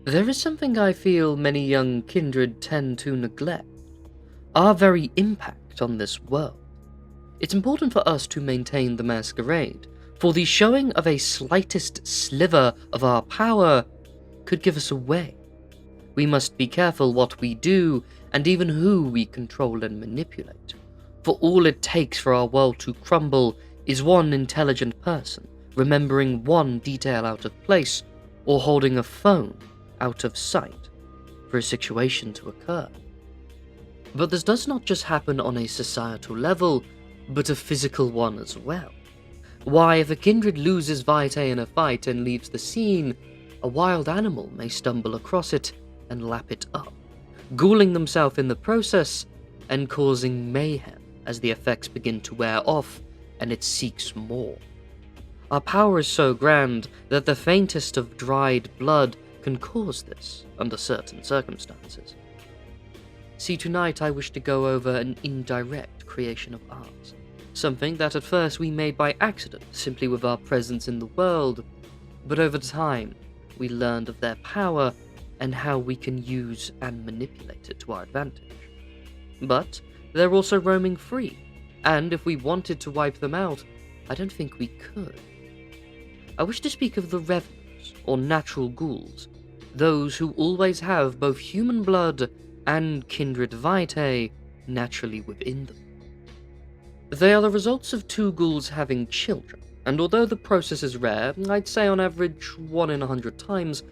There is something I feel many young kindred tend to neglect: our very impact on this world. It's important for us to maintain the Masquerade, for the showing of a slightest sliver of our power could give us away. We must be careful what we do, and even who we control and manipulate, for all it takes for our world to crumble is one intelligent person remembering one detail out of place, or holding a phone out of sight for a situation to occur. But this does not just happen on a societal level, but a physical one as well. Why, if a kindred loses vitae in a fight and leaves the scene, a wild animal may stumble across it and lap it up, ghouling themselves in the process and causing mayhem as the effects begin to wear off and it seeks more. Our power is so grand that the faintest of dried blood can cause this under certain circumstances. See, tonight I wish to go over an indirect creation of ours, something that at first we made by accident, simply with our presence in the world, but over time we learned of their power and how we can use and manipulate it to our advantage. But they're also roaming free, and if we wanted to wipe them out, I don't think we could. I wish to speak of the Revenants, or natural ghouls, those who always have both human blood and kindred vitae naturally within them. They are the results of two ghouls having children, and although the process is rare, I'd say on average 1 in 100 times,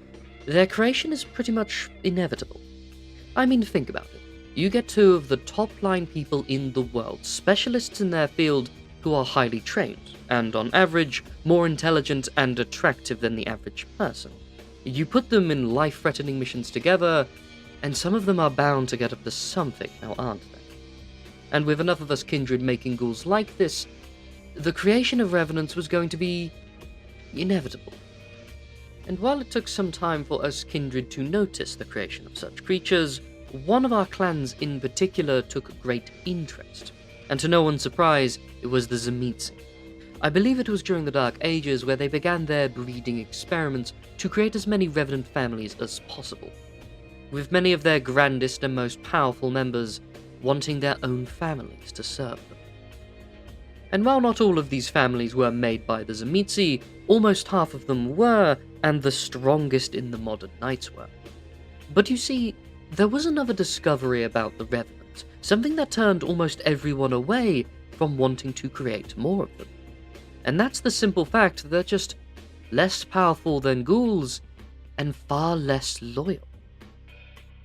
their creation is pretty much inevitable. I mean, think about it. You get two of the top-line people in the world, specialists in their field who are highly trained, and on average, more intelligent and attractive than the average person. You put them in life-threatening missions together, and some of them are bound to get up to something, now aren't they? And with enough of us kindred making ghouls like this, the creation of Revenants was going to be inevitable. And while it took some time for us kindred to notice the creation of such creatures, one of our clans in particular took great interest, and to no one's surprise, it was the Tzimisce. I believe it was during the Dark Ages where they began their breeding experiments to create as many Revenant families as possible, with many of their grandest and most powerful members wanting their own families to serve them. And while not all of these families were made by the Tzimisce, almost half of them were, and the strongest in the modern Knights were. But you see, there was another discovery about the Revenant, something that turned almost everyone away from wanting to create more of them. And that's the simple fact that they're just less powerful than ghouls, and far less loyal.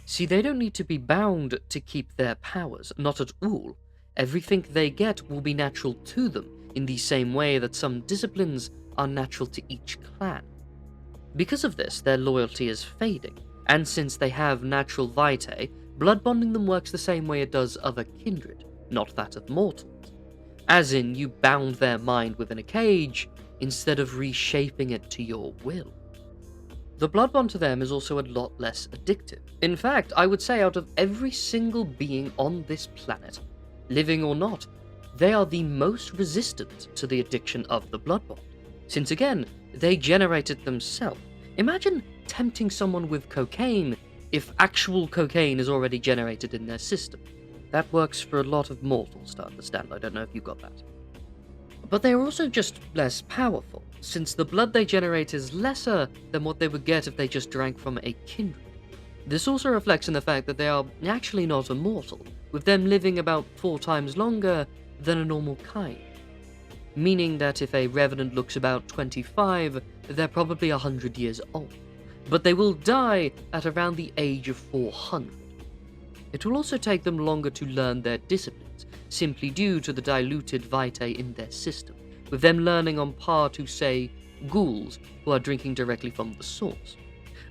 See, they don't need to be bound to keep their powers, not at all. Everything they get will be natural to them, in the same way that some disciplines are natural to each clan. Because of this, their loyalty is fading, and since they have natural vitae, blood bonding them works the same way it does other kindred, not that of mortals. As in, you bound their mind within a cage, instead of reshaping it to your will. The blood bond to them is also a lot less addictive. In fact, I would say out of every single being on this planet, living or not, they are the most resistant to the addiction of the blood bond, since again, they generate it themselves. Imagine tempting someone with cocaine if actual cocaine is already generated in their system. That works for a lot of mortals to understand, I don't know if you got that. But they are also just less powerful, since the blood they generate is lesser than what they would get if they just drank from a kindred. This also reflects in the fact that they are actually not immortal, with them living about 4 times longer than a normal kind. Meaning that if a Revenant looks about 25, they're probably 100 years old, but they will die at around the age of 400. It will also take them longer to learn their disciplines, simply due to the diluted vitae in their system, with them learning on par to, say, ghouls who are drinking directly from the source.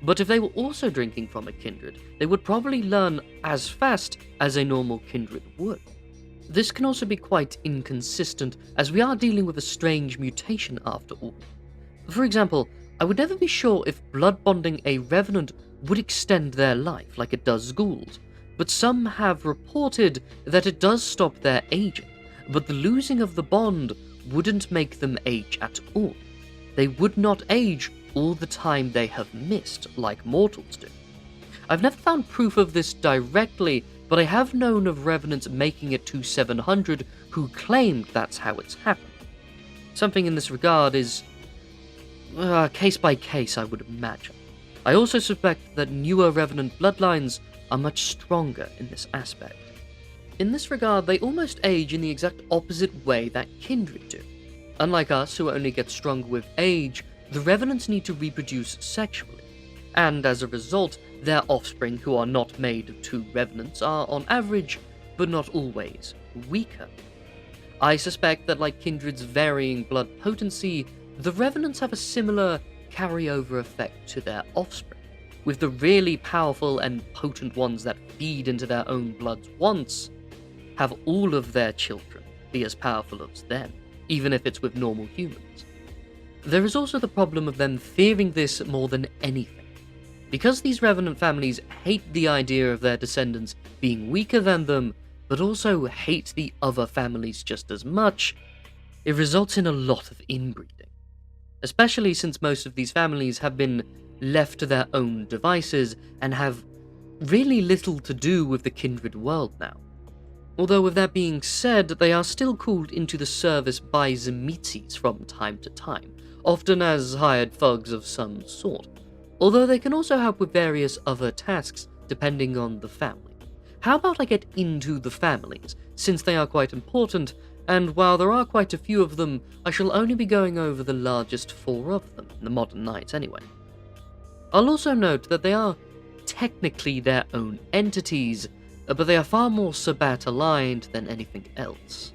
But if they were also drinking from a kindred, they would probably learn as fast as a normal kindred would. This can also be quite inconsistent, as we are dealing with a strange mutation after all. For example, I would never be sure if blood bonding a Revenant would extend their life like it does ghouls, but some have reported that it does stop their aging, but the losing of the bond wouldn't make them age at all. They would not age all the time they have missed, like mortals do. I've never found proof of this directly, but I have known of Revenants making it to 700 who claimed that's how it's happened. Something in this regard is case by case, I would imagine. I also suspect that newer Revenant bloodlines are much stronger in this aspect. In this regard, they almost age in the exact opposite way that Kindred do. Unlike us, who only get stronger with age, the Revenants need to reproduce sexually, and as a result, their offspring who are not made of two Revenants are, on average, but not always, weaker. I suspect that like Kindred's varying blood potency, the Revenants have a similar carryover effect to their offspring, with the really powerful and potent ones that feed into their own bloods once, have all of their children be as powerful as them, even if it's with normal humans. There is also the problem of them fearing this more than anything. Because these Revenant families hate the idea of their descendants being weaker than them, but also hate the other families just as much, it results in a lot of inbreeding. Especially since most of these families have been left to their own devices and have really little to do with the Kindred world now. Although with that being said, they are still called into the service by Tzimisce from time to time, often as hired thugs of some sort, although they can also help with various other tasks depending on the family. How about I get into the families, since they are quite important, and while there are quite a few of them, I shall only be going over the largest 4 of them, in the modern knights anyway. I'll also note that they are technically their own entities, but they are far more Sabbat aligned than anything else.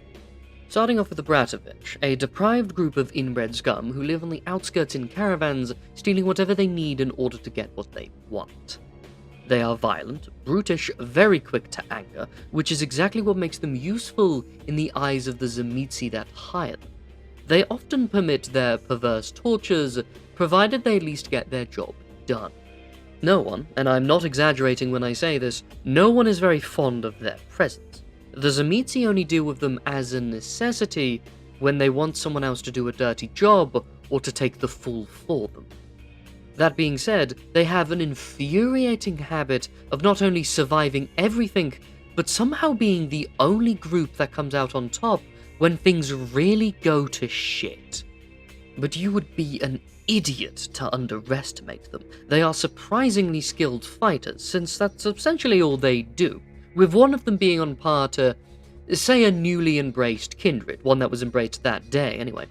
Starting off with the Bratovich, a deprived group of inbred scum who live on the outskirts in caravans, stealing whatever they need in order to get what they want. They are violent, brutish, very quick to anger, which is exactly what makes them useful in the eyes of the Tzimisce that hire them. They often permit their perverse tortures, provided they at least get their job done. No one, and I'm not exaggerating when I say this, no one is very fond of their presence. The Tzimisce only deal with them as a necessity when they want someone else to do a dirty job or to take the fall for them. That being said, they have an infuriating habit of not only surviving everything, but somehow being the only group that comes out on top when things really go to shit. But you would be an idiot to underestimate them. They are surprisingly skilled fighters, since that's essentially all they do, with one of them being on par to, say, a newly embraced Kindred, one that was embraced that day anyway.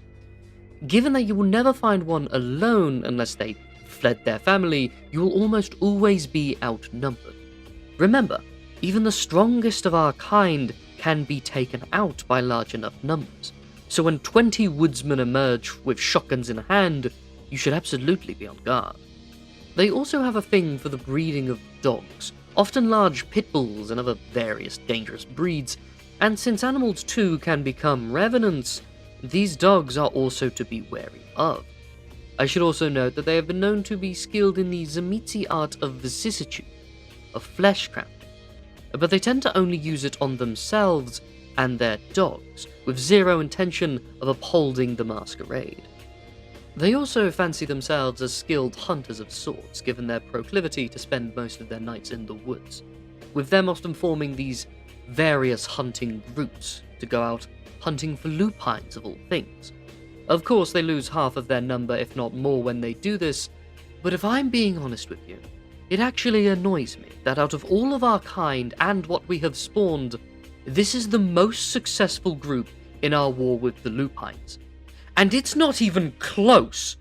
Given that you will never find one alone unless they fled their family, you will almost always be outnumbered. Remember, even the strongest of our kind can be taken out by large enough numbers, so when 20 woodsmen emerge with shotguns in hand, you should absolutely be on guard. They also have a thing for the breeding of dogs, often large pit bulls and other various dangerous breeds, and since animals too can become revenants, these dogs are also to be wary of. I should also note that they have been known to be skilled in the Tzimisce art of vicissitude, of flesh crafting, but they tend to only use it on themselves and their dogs, with zero intention of upholding the Masquerade. They also fancy themselves as skilled hunters of sorts, given their proclivity to spend most of their nights in the woods, with them often forming these various hunting groups to go out hunting for lupines of all things. Of course, they lose half of their number, if not more, when they do this, but if I'm being honest with you, it actually annoys me that out of all of our kind and what we have spawned, this is the most successful group in our war with the lupines. And it's not even close!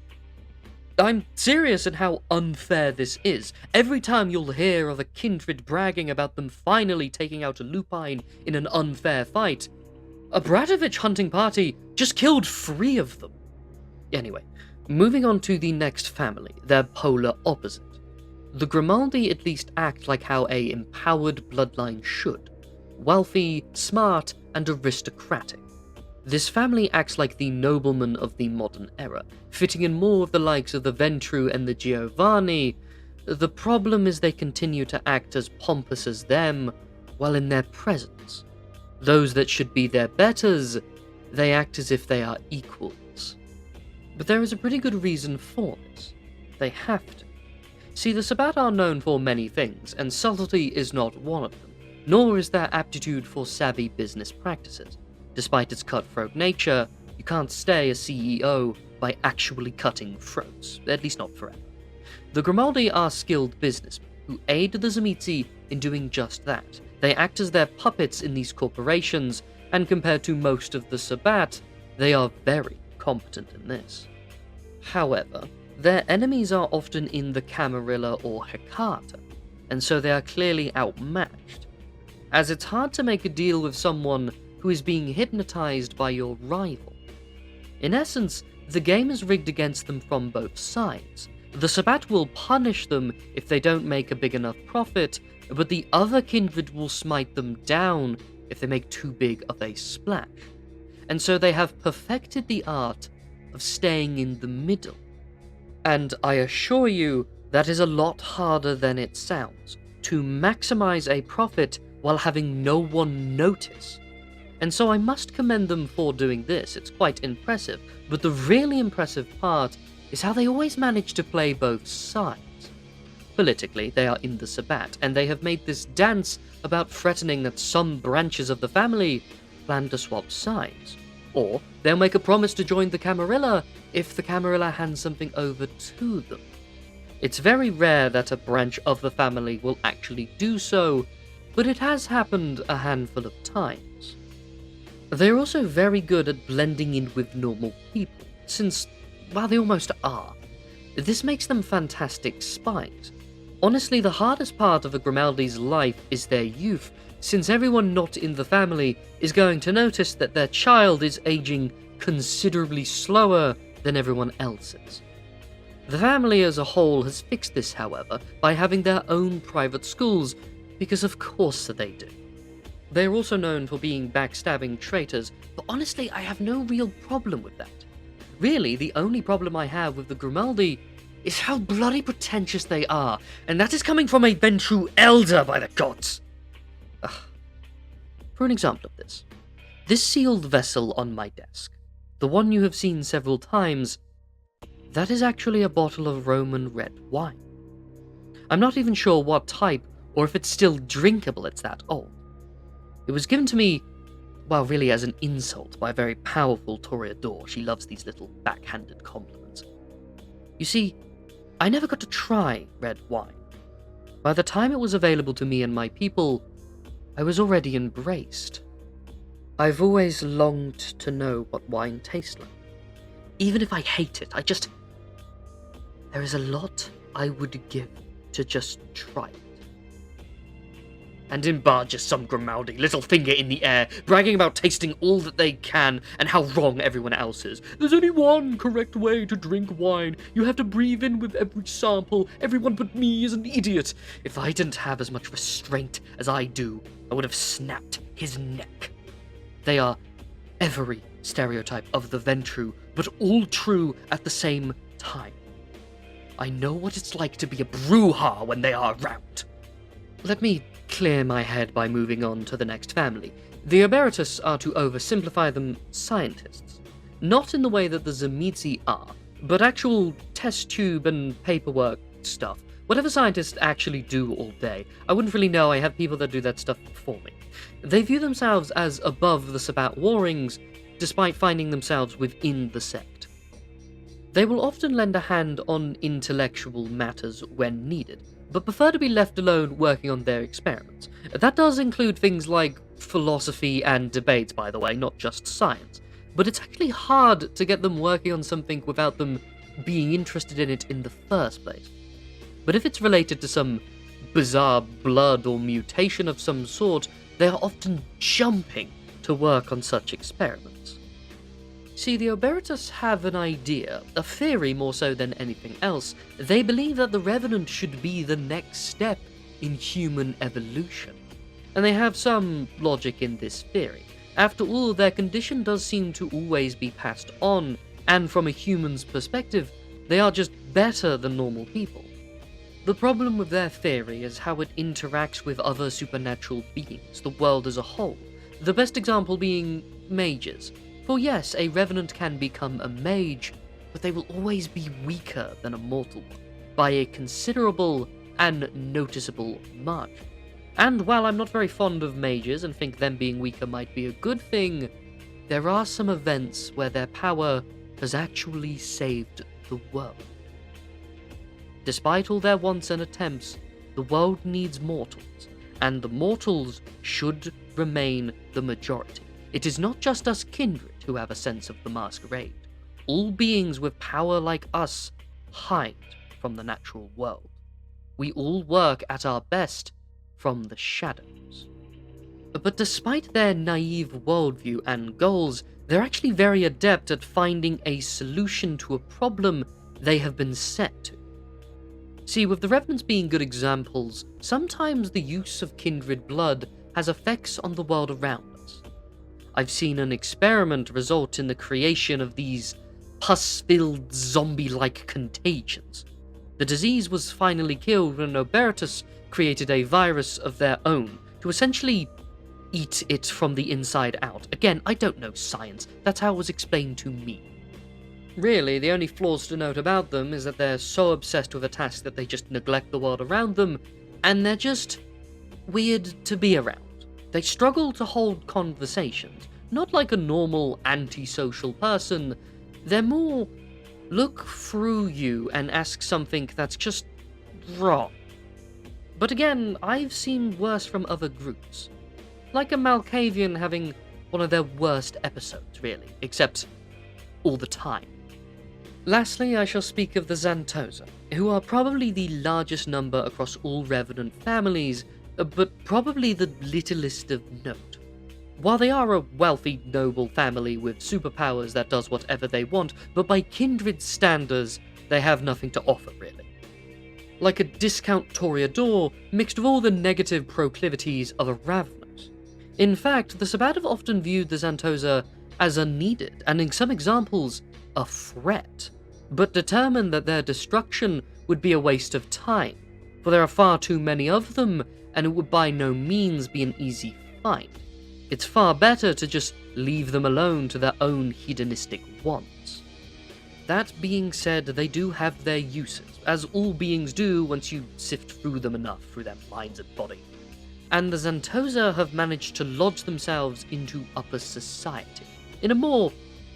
I'm serious in how unfair this is. Every time you'll hear of a Kindred bragging about them finally taking out a lupine in an unfair fight, a Bratovich hunting party just killed 3 of them. Anyway, moving on to the next family, their polar opposite. The Grimaldi at least act like how a empowered bloodline should. Wealthy, smart, and aristocratic. This family acts like the noblemen of the modern era, fitting in more of the likes of the Ventru and the Giovanni. The problem is they continue to act as pompous as them, while in their presence. Those that should be their betters, they act as if they are equals. But there is a pretty good reason for this. They have to. See, the Sabbat are known for many things, and subtlety is not one of them, nor is their aptitude for savvy business practices. Despite its cutthroat nature, you can't stay a CEO by actually cutting throats, at least not forever. The Grimaldi are skilled businessmen who aid the Tzimisce in doing just that. They act as their puppets in these corporations, and compared to most of the Sabbat, they are very competent in this. However, their enemies are often in the Camarilla or Hecata, and so they are clearly outmatched, as it's hard to make a deal with someone who is being hypnotized by your rival. In essence, the game is rigged against them from both sides. The Sabbat will punish them if they don't make a big enough profit, but the other Kindred will smite them down if they make too big of a splash. And so they have perfected the art of staying in the middle. And I assure you, that is a lot harder than it sounds, to maximize a profit while having no one notice. And so I must commend them for doing this. It's quite impressive, but the really impressive part is how they always manage to play both sides. Politically, they are in the Sabbat, and they have made this dance about threatening that some branches of the family plan to swap sides. Or they'll make a promise to join the Camarilla if the Camarilla hands something over to them. It's very rare that a branch of the family will actually do so, but it has happened a handful of times. They're also very good at blending in with normal people, since, well, they almost are. This makes them fantastic spies. Honestly, the hardest part of a Grimaldi's life is their youth, since everyone not in the family is going to notice that their child is aging considerably slower than everyone else's. The family as a whole has fixed this, however, by having their own private schools, because of course they do. They are also known for being backstabbing traitors, but honestly I have no real problem with that. Really, the only problem I have with the Grimaldi is how bloody pretentious they are, and that is coming from a Ventrue elder, by the gods! Ugh. For an example of this sealed vessel on my desk, the one you have seen several times, that is actually a bottle of Roman red wine. I'm not even sure what type, or if it's still drinkable, it's that old. It was given to me, well, really as an insult by a very powerful Toreador. She loves these little backhanded compliments. You see, I never got to try red wine. By the time it was available to me and my people, I was already embraced. I've always longed to know what wine tastes like. Even if I hate it, there is a lot I would give to just try it. And in barges some Grimaldi, little finger in the air, bragging about tasting all that they can and how wrong everyone else is. There's only one correct way to drink wine. You have to breathe in with every sample. Everyone but me is an idiot. If I didn't have as much restraint as I do, I would have snapped his neck. They are every stereotype of the Ventrue, but all true at the same time. I know what it's like to be a brouhaha when they are around. Let me clear my head by moving on to the next family. The Obertus are, to oversimplify them, scientists. Not in the way that the Tzimisce are, but actual test tube and paperwork stuff. Whatever scientists actually do all day. I wouldn't really know, I have people that do that stuff for me. They view themselves as above the Sabbat warrings, despite finding themselves within the sect. They will often lend a hand on intellectual matters when needed, but prefer to be left alone working on their experiments. That does include things like philosophy and debates, by the way, not just science. But it's actually hard to get them working on something without them being interested in it in the first place. But if it's related to some bizarre blood or mutation of some sort, they are often jumping to work on such experiments. See, the Obertus have an idea, a theory more so than anything else. They believe that the Revenant should be the next step in human evolution. And they have some logic in this theory. After all, their condition does seem to always be passed on, and from a human's perspective, they are just better than normal people. The problem with their theory is how it interacts with other supernatural beings, the world as a whole. The best example being mages. For yes, a Revenant can become a mage, but they will always be weaker than a mortal one. by a considerable and noticeable margin. And while I'm not very fond of mages and think them being weaker might be a good thing, there are some events where their power has actually saved the world. Despite all their wants and attempts, the world needs mortals, and the mortals should remain the majority. It is not just us kindred who have a sense of the Masquerade. All beings with power like us hide from the natural world. We all work at our best from the shadows. But despite their naive worldview and goals, they're actually very adept at finding a solution to a problem they have been set to. See, with the Revenants being good examples, sometimes the use of kindred blood has effects on the world around us. I've seen an experiment result in the creation of these pus-filled zombie-like contagions. The disease was finally killed when Obertus created a virus of their own to essentially eat it from the inside out. Again, I don't know science, that's how it was explained to me. Really, the only flaws to note about them is that they're so obsessed with a task that they just neglect the world around them, and they're just weird to be around. They struggle to hold conversations, not like a normal antisocial person. They're more look through you and ask something that's just wrong. But again, I've seen worse from other groups. Like a Malkavian having one of their worst episodes, really, except all the time. Lastly, I shall speak of the Zantosa, who are probably the largest number across all Revenant families, but probably the littlest of note. While they are a wealthy, noble family with superpowers that does whatever they want, but by kindred standards, they have nothing to offer, really. Like a discount Toreador mixed with all the negative proclivities of a Revenant. In fact, the Sabbat have often viewed the Zantosa as unneeded, and in some examples, a threat, but determined that their destruction would be a waste of time, for there are far too many of them, and it would by no means be an easy fight. It's far better to just leave them alone to their own hedonistic wants. That being said, they do have their uses, as all beings do once you sift through them enough through their minds and body. And the Zantosa have managed to lodge themselves into upper society, in a more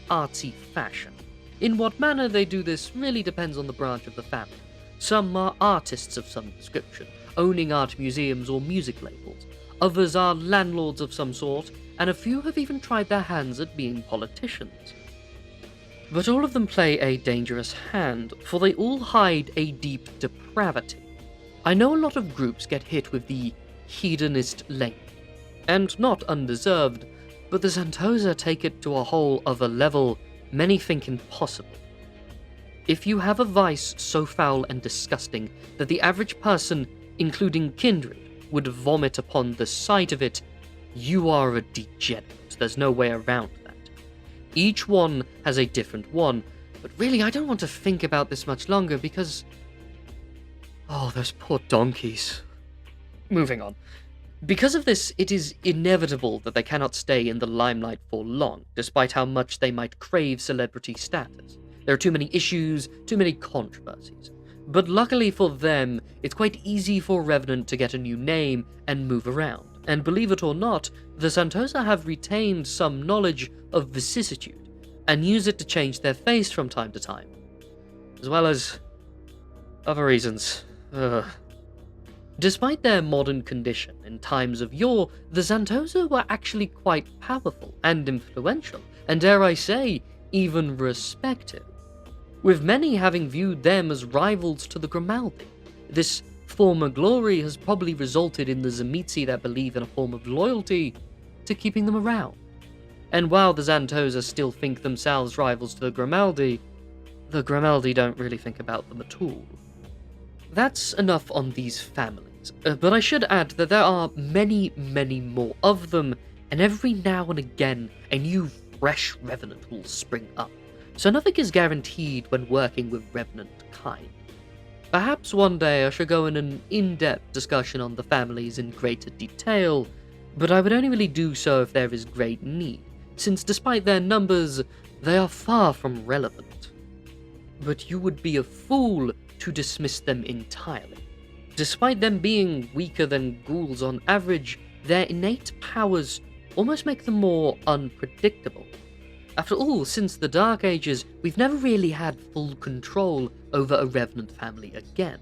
artsy fashion. In what manner they do this really depends on the branch of the family. Some are artists of some description, owning art museums or music labels. Others are landlords of some sort, and a few have even tried their hands at being politicians. But all of them play a dangerous hand, for they all hide a deep depravity. I know a lot of groups get hit with the hedonist label, and not undeserved, but the Zantosa take it to a whole other level many think impossible. If you have a vice so foul and disgusting that the average person, including Kindred, would vomit upon the sight of it, you are a degenerate. There's no way around that. Each one has a different one, but really I don't want to think about this much longer because... oh, those poor donkeys. Moving on. Because of this, it is inevitable that they cannot stay in the limelight for long, despite how much they might crave celebrity status. There are too many issues, too many controversies. But luckily for them, it's quite easy for Revenant to get a new name and move around. And believe it or not, the Zantosa have retained some knowledge of vicissitude, and use it to change their face from time to time. As well as other reasons. Despite their modern condition in times of yore, the Zantosa were actually quite powerful and influential, and dare I say, even respected, with many having viewed them as rivals to the Grimaldi. This former glory has probably resulted in the Tzimisce that believe in a form of loyalty to keeping them around. And while the Zantosa still think themselves rivals to the Grimaldi don't really think about them at all. That's enough on these families, but I should add that there are many, many more of them, and every now and again a new fresh Revenant will spring up, so nothing is guaranteed when working with Revenant kind. Perhaps one day I shall go in an in-depth discussion on the families in greater detail, but I would only really do so if there is great need, since despite their numbers, they are far from relevant. But you would be a fool to dismiss them entirely. Despite them being weaker than ghouls on average, their innate powers almost make them more unpredictable. After all, since the Dark Ages, we've never really had full control over a Revenant family again.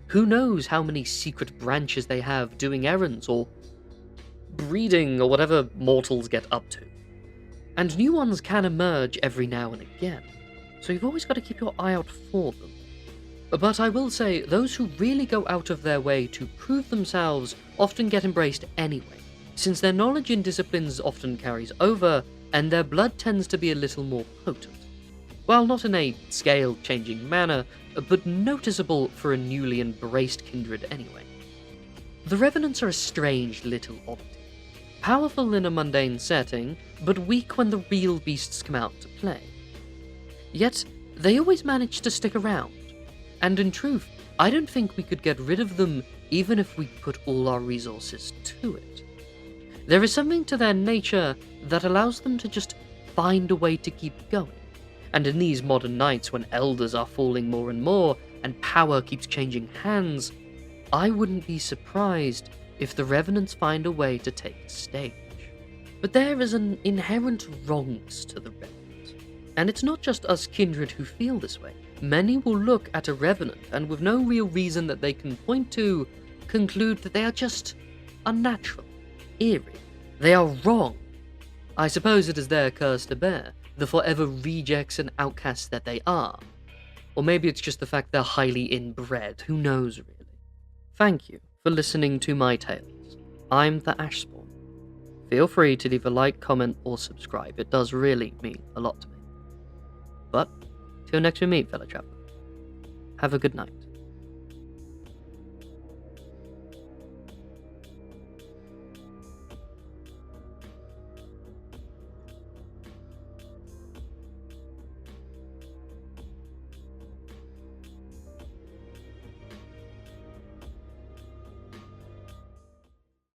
Who knows how many secret branches they have doing errands or breeding or whatever mortals get up to. And new ones can emerge every now and again, so you've always got to keep your eye out for them. But I will say, those who really go out of their way to prove themselves often get embraced anyway, since their knowledge in disciplines often carries over, and their blood tends to be a little more potent. Well, not in a scale-changing manner, but noticeable for a newly embraced kindred anyway. The Revenants are a strange little oddity. Powerful in a mundane setting, but weak when the real beasts come out to play. Yet, they always manage to stick around, and in truth, I don't think we could get rid of them even if we put all our resources to it. There is something to their nature that allows them to just find a way to keep going. And in these modern nights when elders are falling more and more, and power keeps changing hands, I wouldn't be surprised if the Revenants find a way to take the stage. But there is an inherent wrongness to the Revenant. And it's not just us kindred who feel this way. Many will look at a Revenant and with no real reason that they can point to, conclude that they are just unnatural, eerie. They are wrong. I suppose it is their curse to bear, the forever rejects and outcasts that they are. Or maybe it's just the fact they're highly inbred, who knows really. Thank you for listening to my tales. I'm the Ashspawn. Feel free to leave a like, comment, or subscribe, it does really mean a lot to me. But, till next we meet, fellow traveler, have a good night.